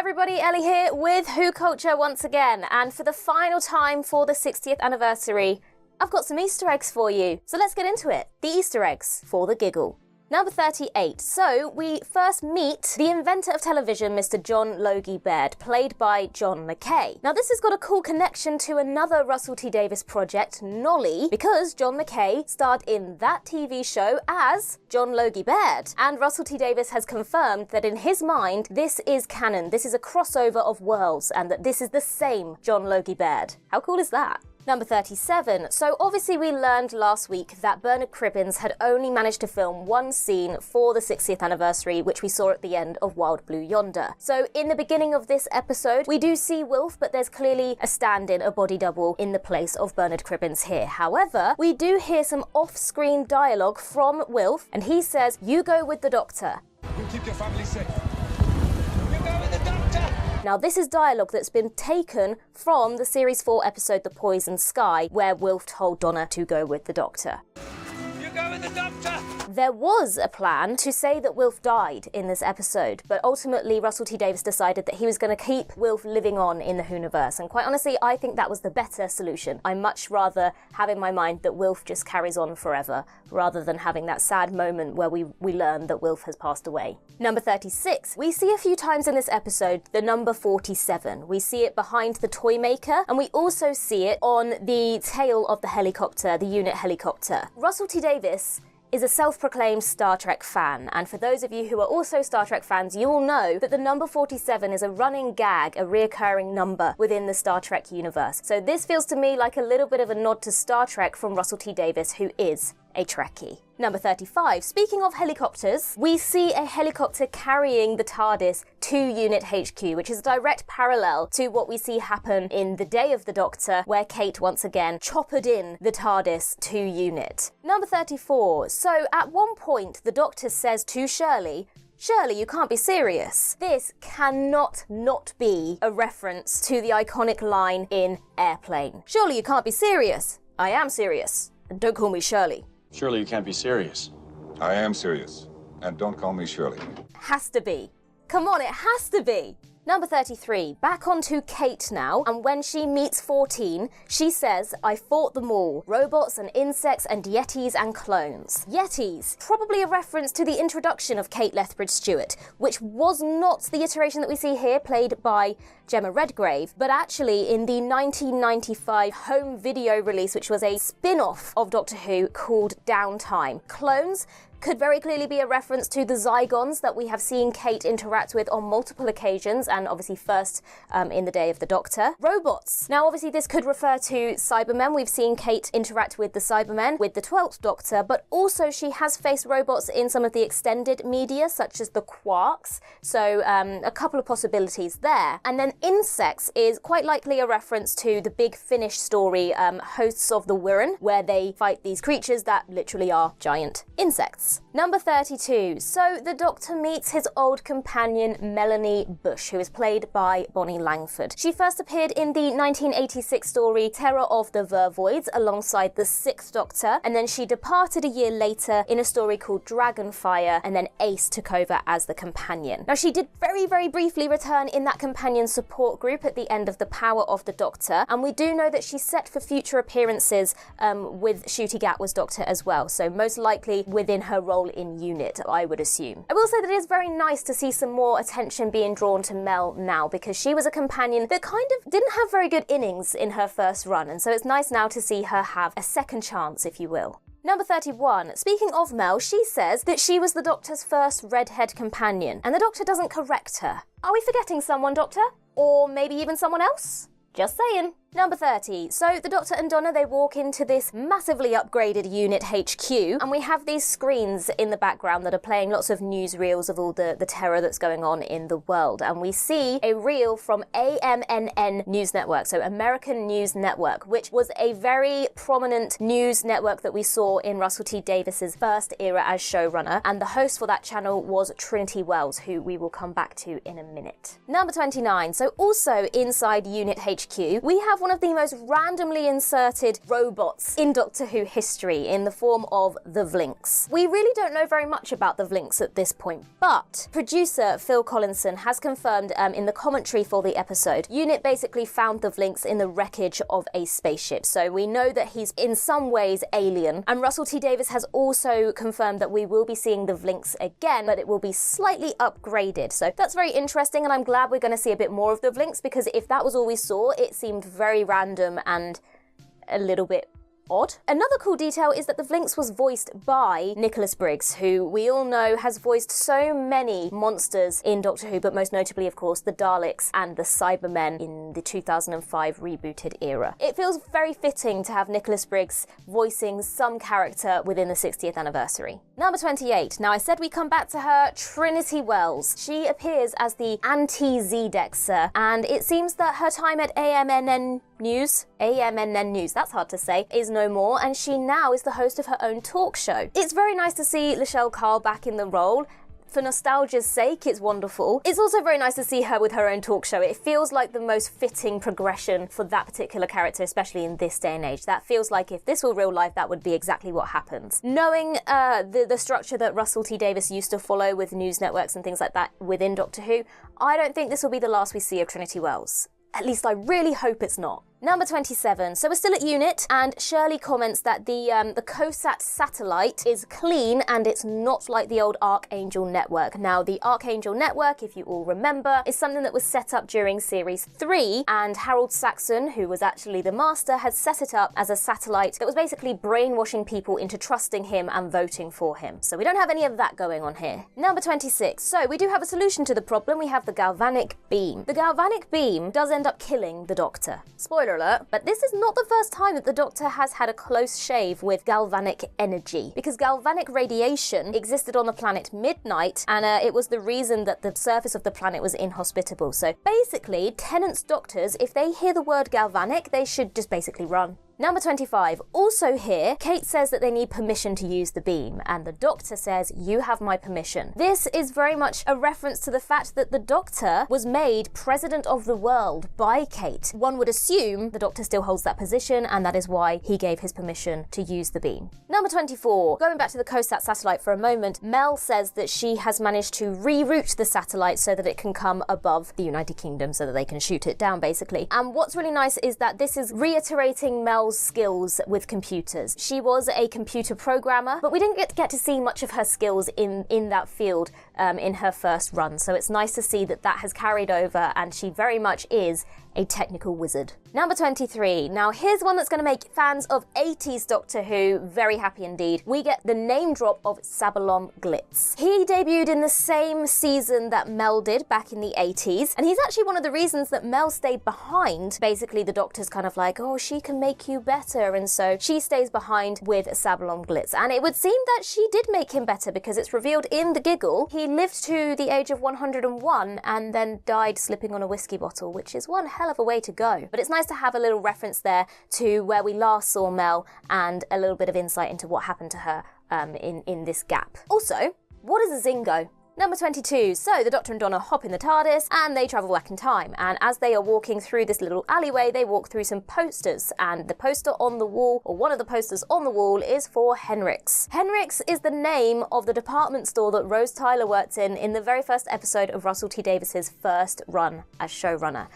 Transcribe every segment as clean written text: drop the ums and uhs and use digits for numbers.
everybody, Ellie here with WhoCulture once again, and for the final time for the 60th anniversary, I've got some Easter eggs for you. So let's get into it. The Easter eggs for the Giggle. Number 38. So we first meet the inventor of television, Mr. John Logie Baird, played by John McKay. Now this has got a cool connection to another Russell T Davies project, Nolly, because John McKay starred in that TV show as John Logie Baird. And Russell T Davies has confirmed that in his mind, this is canon, this is a crossover of worlds, and that this is the same John Logie Baird. How cool is that? Number 37. So obviously we learned last week that Bernard Cribbins had only managed to film one scene for the 60th anniversary, which we saw at the end of Wild Blue Yonder. So in the beginning of this episode, we do see Wilf, but there's clearly a stand-in, a body double, in the place of Bernard Cribbins here. However, we do hear some off-screen dialogue from Wilf, and he says, "You go with the doctor. You keep your family safe. You go with the doctor." Now this is dialogue that's been taken from the Series 4 episode The Poison Sky, where Wilf told Donna to go with the doctor. You go with the doctor. There was a plan to say that Wilf died in this episode, but ultimately Russell T Davies decided that he was going to keep Wilf living on in the Whoniverse, and quite honestly I think that was the better solution. I much rather have in my mind that Wilf just carries on forever, rather than having that sad moment where we learn that Wilf has passed away. Number 36. We see a few times in this episode the number 47. We see it behind the Toymaker, and we also see it on the tail of the helicopter, the unit helicopter. Russell T Davies is a self-proclaimed Star Trek fan, and for those of you who are also Star Trek fans, you will know that the number 47 is a running gag, a reoccurring number within the Star Trek universe. So this feels to me like a little bit of a nod to Star Trek from Russell T Davies, who is a Trekkie. Number 35. Speaking of helicopters, we see a helicopter carrying the TARDIS to Unit HQ, which is a direct parallel to what we see happen in The Day of the Doctor, where Kate once again choppered in the TARDIS to Unit. Number 34. So at one point, the Doctor says to Shirley, "Shirley, you can't be serious." This cannot not be a reference to the iconic line in Airplane. "Surely you can't be serious." "I am serious. And don't call me Shirley." Surely you can't be serious. I am serious. And don't call me Shirley. Has to be. Come on, it has to be. Number 33, back onto Kate now, and when she meets 14, she says, "I fought them all, robots and insects and yetis and clones." Yetis, probably a reference to the introduction of Kate Lethbridge Stewart, which was not the iteration that we see here, played by Gemma Redgrave, but actually in the 1995 home video release, which was a spin-off of Doctor Who called Downtime. Clones could very clearly be a reference to the Zygons that we have seen Kate interact with on multiple occasions, and obviously first in The Day of the Doctor. Robots. Now obviously this could refer to Cybermen. We've seen Kate interact with the Cybermen with the 12th Doctor, but also she has faced robots in some of the extended media, such as the Quarks, so a couple of possibilities there. And then insects is quite likely a reference to the Big Finish story, Hosts of the Wirren, where they fight these creatures that literally are giant insects. Number 32. So the Doctor meets his old companion Melanie Bush, who is played by Bonnie Langford. She first appeared in the 1986 story Terror of the Vervoids alongside the 6th Doctor, and then she departed a year later in a story called Dragonfire, and then Ace took over as the companion. Now she did very, very briefly return in that companion support group at the end of The Power of the Doctor, and we do know that she's set for future appearances with Ncuti Gatwa's Doctor as well, so most likely within her role in Unit, I would assume. I will say that it is very nice to see some more attention being drawn to Mel now, because she was a companion that kind of didn't have very good innings in her first run, and so it's nice now to see her have a second chance, if you will. Number 31. Speaking of Mel, she says that she was the Doctor's first redhead companion, and the Doctor doesn't correct her. Are we forgetting someone, Doctor? Or maybe even someone else? Just saying. Number 30. So the Doctor and Donna, they walk into this massively upgraded Unit HQ, and we have these screens in the background that are playing lots of newsreels of all the terror that's going on in the world. And we see a reel from AMNN News Network, so American News Network, which was a very prominent news network that we saw in Russell T Davies's first era as showrunner. And the host for that channel was Trinity Wells, who we will come back to in a minute. Number 29. So also inside Unit HQ, we have have one of the most randomly inserted robots in Doctor Who history in the form of the Vinkx. We really don't know very much about the Vinkx at this point, but producer Phil Collinson has confirmed in the commentary for the episode, UNIT basically found the Vinkx in the wreckage of a spaceship, so we know that he's in some ways alien. And Russell T Davies has also confirmed that we will be seeing the Vinkx again, but it will be slightly upgraded. So that's very interesting, and I'm glad we're going to see a bit more of the Vinkx, because if that was all we saw, it seemed very random and a little bit odd. Another cool detail is that the Vinkx was voiced by Nicholas Briggs, who we all know has voiced so many monsters in Doctor Who, but most notably, of course, the Daleks and the Cybermen in the 2005 rebooted era. It feels very fitting to have Nicholas Briggs voicing some character within the 60th anniversary. Number 28. Now, I said we come back to her, Trinity Wells. She appears as the anti-Zdexer, and it seems that her time at AMNN News, that's hard to say, is no more, and she now is the host of her own talk show. It's very nice to see Lachelle Carl back in the role. For nostalgia's sake, it's wonderful. It's also very nice to see her with her own talk show. It feels like the most fitting progression for that particular character, especially in this day and age. That feels like if this were real life, that would be exactly what happens. Knowing the structure that Russell T Davies used to follow with news networks and things like that within Doctor Who, I don't think this will be the last we see of Trinity Wells. At least I really hope it's not. Number 27. So we're still at UNIT, and Shirley comments that the COSAT satellite is clean and it's not like the old Archangel network. Now, the Archangel network, if you all remember, is something that was set up during Series 3, and Harold Saxon, who was actually the Master, had set it up as a satellite that was basically brainwashing people into trusting him and voting for him. So we don't have any of that going on here. Number 26. So we do have a solution to the problem. We have the Galvanic beam. The Galvanic beam does end up killing the Doctor. Spoiler alert, but this is not the first time that the Doctor has had a close shave with galvanic energy, because galvanic radiation existed on the planet Midnight, and it was the reason that the surface of the planet was inhospitable. So basically, Tennant's doctors, if they hear the word galvanic, they should just basically run. Number 25. Also here, Kate says that they need permission to use the beam, and the Doctor says, "You have my permission." This is very much a reference to the fact that the Doctor was made President of the World by Kate. One would assume the Doctor still holds that position, and that is why he gave his permission to use the beam. Number 24. Going back to the COSAT satellite for a moment, Mel says that she has managed to reroute the satellite so that it can come above the United Kingdom so that they can shoot it down, basically. And what's really nice is that this is reiterating Mel's skills with computers. She was a computer programmer, but we didn't get to see much of her skills in that field in her first run. So it's nice to see that that has carried over, and she very much is a technical wizard. Number 23. Now here's one that's going to make fans of 80s Doctor Who very happy indeed. We get the name drop of Sabalom Glitz. He debuted in the same season that Mel did back in the 80s, and he's actually one of the reasons that Mel stayed behind. Basically, the Doctor's kind of like, oh, she can make you better, and so she stays behind with Sabalom Glitz. And it would seem that she did make him better, because it's revealed in the Giggle he lived to the age of 101 and then died slipping on a whiskey bottle, which is one hell of a way to go. But it's nice to have a little reference there to where we last saw Mel, and a little bit of insight into what happened to her in this gap. Also, what is a Zingo? Number 22. So the Doctor and Donna hop in the TARDIS and they travel back in time, and as they are walking through this little alleyway, they walk through some posters, and the poster on the wall, or one of the posters on the wall, is for Henrik's. Henrik's is the name of the department store that Rose Tyler worked in the very first episode of Russell T Davies's first run as showrunner,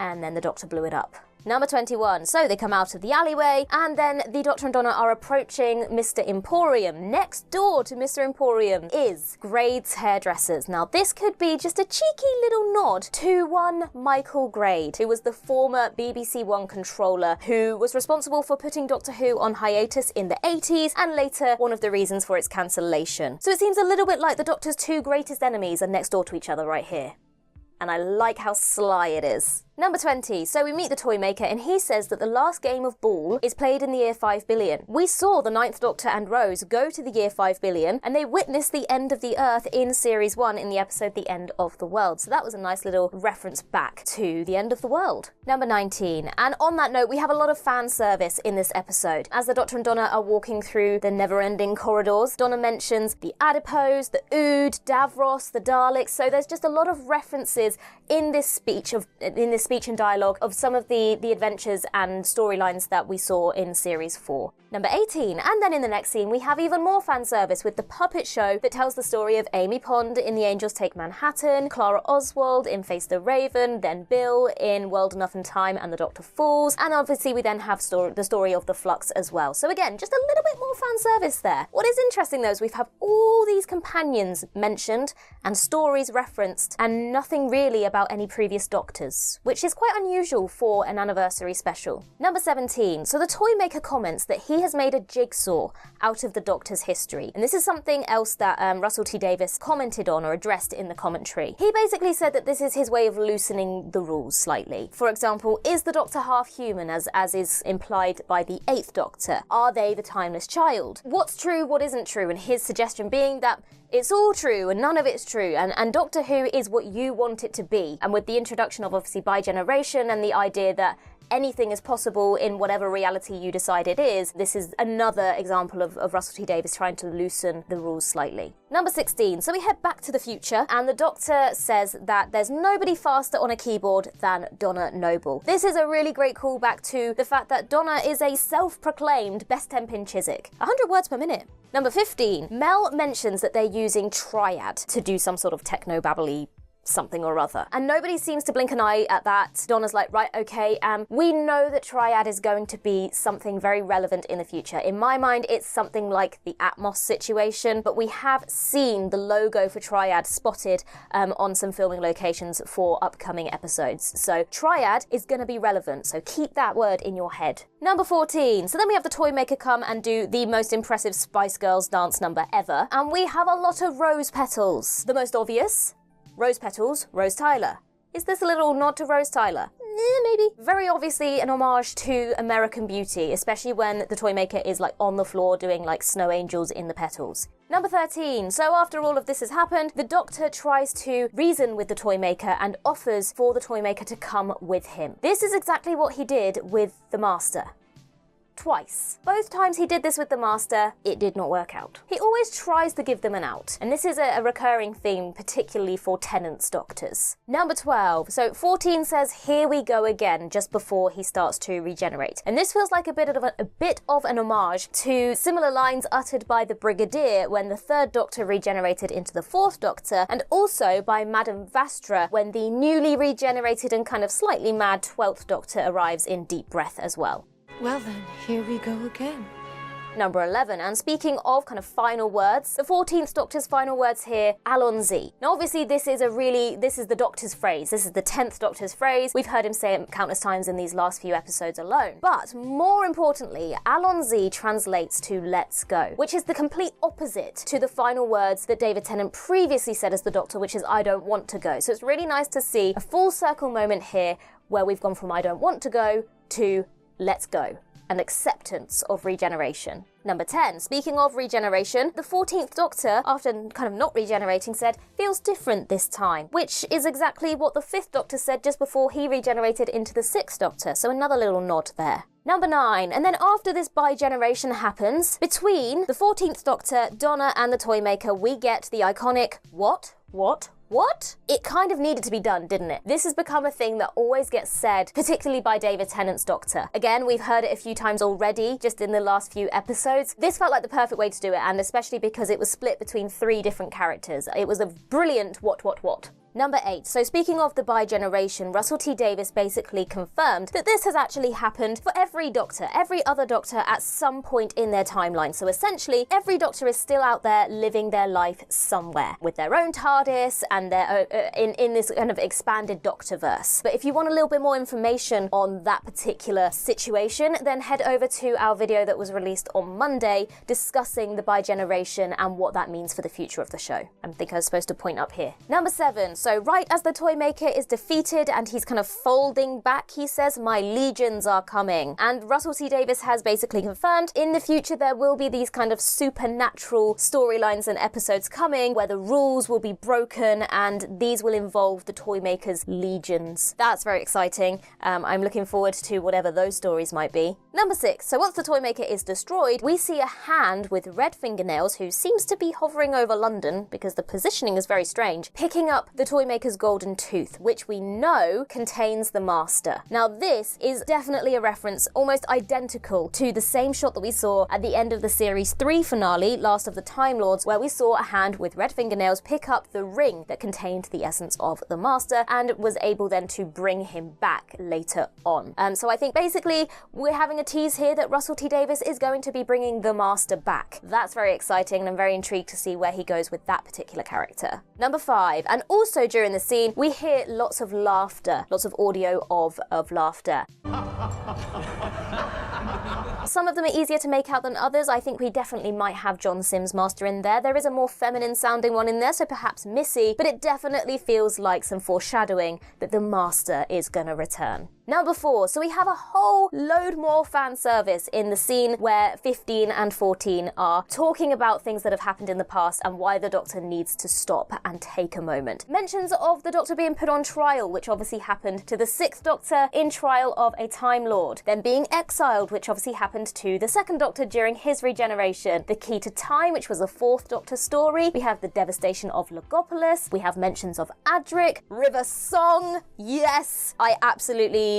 and then the Doctor blew it up. Number 21. So they come out of the alleyway, and then the Doctor and Donna are approaching Mr. Emporium. Next door to Mr. Emporium is Grade's Hairdressers. Now this could be just a cheeky little nod to one Michael Grade, who was the former BBC One controller who was responsible for putting Doctor Who on hiatus in the 80s, and later one of the reasons for its cancellation. So it seems a little bit like the Doctor's two greatest enemies are next door to each other right here. And I like how sly it is. Number 20. So we meet the Toymaker, and he says that the last game of Ball is played in the year 5 billion. We saw the Ninth Doctor and Rose go to the year 5 billion, and they witnessed the end of the Earth in Series 1 in the episode The End of the World. So that was a nice little reference back to the end of the world. Number 19. And on that note, we have a lot of fan service in this episode. As the Doctor and Donna are walking through the never-ending corridors, Donna mentions the Adipose, the Ood, Davros, the Daleks. So there's just a lot of references in this speech in this speech and dialogue of some of the adventures and storylines that we saw in Series 4. Number 18, and then in the next scene we have even more fan service with the puppet show that tells the story of Amy Pond in The Angels Take Manhattan, Clara Oswald in Face the Raven, then Bill in World Enough and Time and The Doctor Falls, and obviously we then have the story of the Flux as well. So again, just a little bit more fan service there. What is interesting though is we've had all these companions mentioned and stories referenced and nothing really about any previous Doctors, which is quite unusual for an anniversary special. Number 17, so the Toymaker comments that he has made a jigsaw out of the Doctor's history. And this is something else that Russell T Davies commented on or addressed in the commentary. He basically said that this is his way of loosening the rules slightly. For example, is the Doctor half human as is implied by the 8th Doctor? Are they the timeless child? What's true, what isn't true? And his suggestion being that it's all true and none of it's true, and Doctor Who is what you want it to be. And with the introduction of obviously bigeneration and the idea that anything is possible in whatever reality you decide it is, this is another example of Russell T Davies trying to loosen the rules slightly. Number 16, so we head back to the future and the Doctor says that there's nobody faster on a keyboard than Donna Noble. This is a really great callback to the fact that Donna is a self-proclaimed best temp in Chiswick. 100 words per minute. Number 15, Mel mentions that they're using Triad to do some sort of techno-babbly something or other. And nobody seems to blink an eye at that. Donna's like, right, okay, we know that Triad is going to be something very relevant in the future. In my mind, it's something like the Atmos situation, but we have seen the logo for Triad spotted on some filming locations for upcoming episodes. So Triad is going to be relevant, so keep that word in your head. Number 14, so then we have the Toymaker come and do the most impressive Spice Girls dance number ever, and we have a lot of rose petals. The most obvious, Rose Petals, Rose Tyler. Is this a little nod to Rose Tyler? Maybe. Very obviously an homage to American Beauty, especially when the Toymaker is like on the floor doing like snow angels in the petals. Number 13, so after all of this has happened, the Doctor tries to reason with the Toymaker and offers for the Toymaker to come with him. This is exactly what he did with the Master. Twice. Both times he did this with the Master, it did not work out. He always tries to give them an out, and this is a recurring theme, particularly for Tennant's Doctors. Number 12, so 14 says, here we go again, just before he starts to regenerate. And this feels like a bit of an homage to similar lines uttered by the Brigadier when the 3rd Doctor regenerated into the 4th Doctor, and also by Madame Vastra when the newly regenerated and kind of slightly mad 12th Doctor arrives in Deep Breath as well. Well then, here we go again. Number 11, and speaking of kind of final words, the 14th Doctor's final words here, Allons-y. Now obviously this is the Doctor's phrase, this is the 10th Doctor's phrase, we've heard him say it countless times in these last few episodes alone. But more importantly, Allons-y translates to let's go, which is the complete opposite to the final words that David Tennant previously said as the Doctor, which is I don't want to go. So it's really nice to see a full circle moment here where we've gone from I don't want to go to let's go. An acceptance of regeneration. Number 10, speaking of regeneration, the 14th Doctor, after kind of not regenerating, said, feels different this time, which is exactly what the 5th Doctor said just before he regenerated into the 6th Doctor, so another little nod there. Number 9, and then after this bigeneration happens, between the 14th Doctor, Donna and the Toymaker, we get the iconic what? It kind of needed to be done, didn't it? This has become a thing that always gets said, particularly by David Tennant's Doctor. Again, we've heard it a few times already, just in the last few episodes. This felt like the perfect way to do it, and especially because it was split between 3 different characters. It was a brilliant what. Number 8, so speaking of the bigeneration, Russell T Davies basically confirmed that this has actually happened for every Doctor, every other Doctor at some point in their timeline. So essentially, every Doctor is still out there living their life somewhere, with their own TARDIS and their in this kind of expanded Doctorverse. But if you want a little bit more information on that particular situation, then head over to our video that was released on Monday discussing the bigeneration and what that means for the future of the show. I think I was supposed to point up here. Number 7, so right as the Toymaker is defeated and he's kind of folding back, he says, my legions are coming. And Russell T Davies has basically confirmed in the future there will be these kind of supernatural storylines and episodes coming where the rules will be broken and these will involve the Toymaker's legions. That's very exciting. I'm looking forward to whatever those stories might be. Number 6, so once the Toymaker is destroyed, we see a hand with red fingernails who seems to be hovering over London because the positioning is very strange, picking up the Toymaker's golden tooth, which we know contains the Master. Now this is definitely a reference almost identical to the same shot that we saw at the end of the Series 3 finale, Last of the Time Lords, where we saw a hand with red fingernails pick up the ring that contained the essence of the Master and was able then to bring him back later on. So I think basically we're having a tease here that Russell T Davies is going to be bringing the Master back. That's very exciting, and I'm very intrigued to see where he goes with that particular character. Number 5, and also during the scene, we hear lots of laughter, lots of audio of laughter. Some of them are easier to make out than others. I think we definitely might have John Sims Master in there. There is a more feminine sounding one in there, so perhaps Missy, but it definitely feels like some foreshadowing that the Master is gonna return. Number 4, so we have a whole load more fan service in the scene where 15 and 14 are talking about things that have happened in the past and why the Doctor needs to stop and take a moment. Mentions of the Doctor being put on trial, which obviously happened to the 6th Doctor in Trial of a Time Lord. Then being exiled, which obviously happened to the 2nd Doctor during his regeneration. The Key to Time, which was a 4th Doctor story. We have the devastation of Logopolis. We have mentions of Adric. River Song. Yes, I absolutely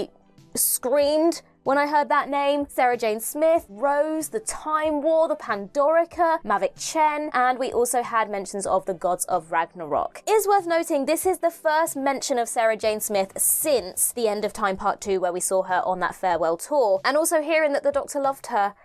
screamed when I heard that name. Sarah Jane Smith, Rose, the Time War, the Pandorica, Mavic Chen, and we also had mentions of the Gods of Ragnarok. It is worth noting this is the first mention of Sarah Jane Smith since the End of Time Part 2, where we saw her on that farewell tour, and also hearing that the Doctor loved her.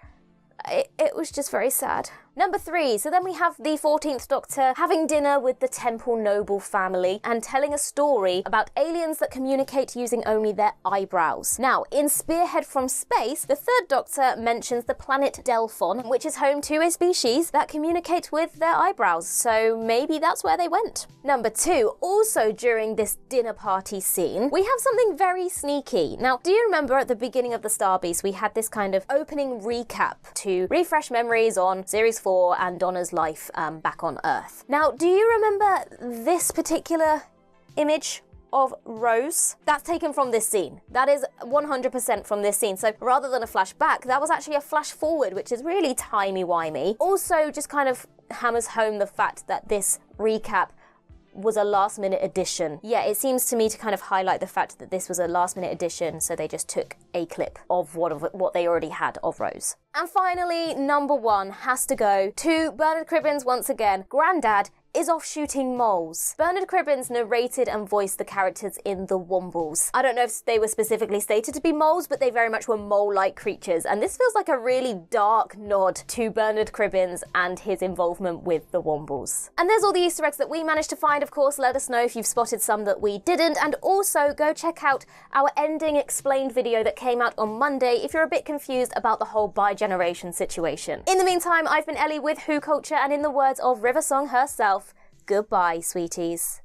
It was just very sad. Number 3, so then we have the 14th Doctor having dinner with the Temple Noble family and telling a story about aliens that communicate using only their eyebrows. Now, in Spearhead from Space, the 3rd Doctor mentions the planet Delphon, which is home to a species that communicate with their eyebrows, so maybe that's where they went. Number 2, also during this dinner party scene, we have something very sneaky. Now, do you remember at the beginning of the Starbeast, we had this kind of opening recap to refresh memories on Series 4 and Donna's life back on Earth. Now, do you remember this particular image of Rose? That's taken from this scene. That is 100% from this scene. So rather than a flashback, that was actually a flash forward, which is really timey-wimey. Also just kind of hammers home the fact that this recap was a last-minute addition. Yeah, it seems to me to kind of highlight the fact that this was a last-minute addition, so they just took a clip of what they already had of Rose. And finally, number 1 has to go to Bernard Cribbins once again. Grandad is off shooting moles. Bernard Cribbins narrated and voiced the characters in The Wombles. I don't know if they were specifically stated to be moles, but they very much were mole-like creatures, and this feels like a really dark nod to Bernard Cribbins and his involvement with The Wombles. And there's all the Easter eggs that we managed to find, of course. Let us know if you've spotted some that we didn't, and also go check out our ending explained video that came out on Monday if you're a bit confused about the whole bigeneration situation. In the meantime, I've been Ellie with WhoCulture, and in the words of River Song herself, goodbye, sweeties.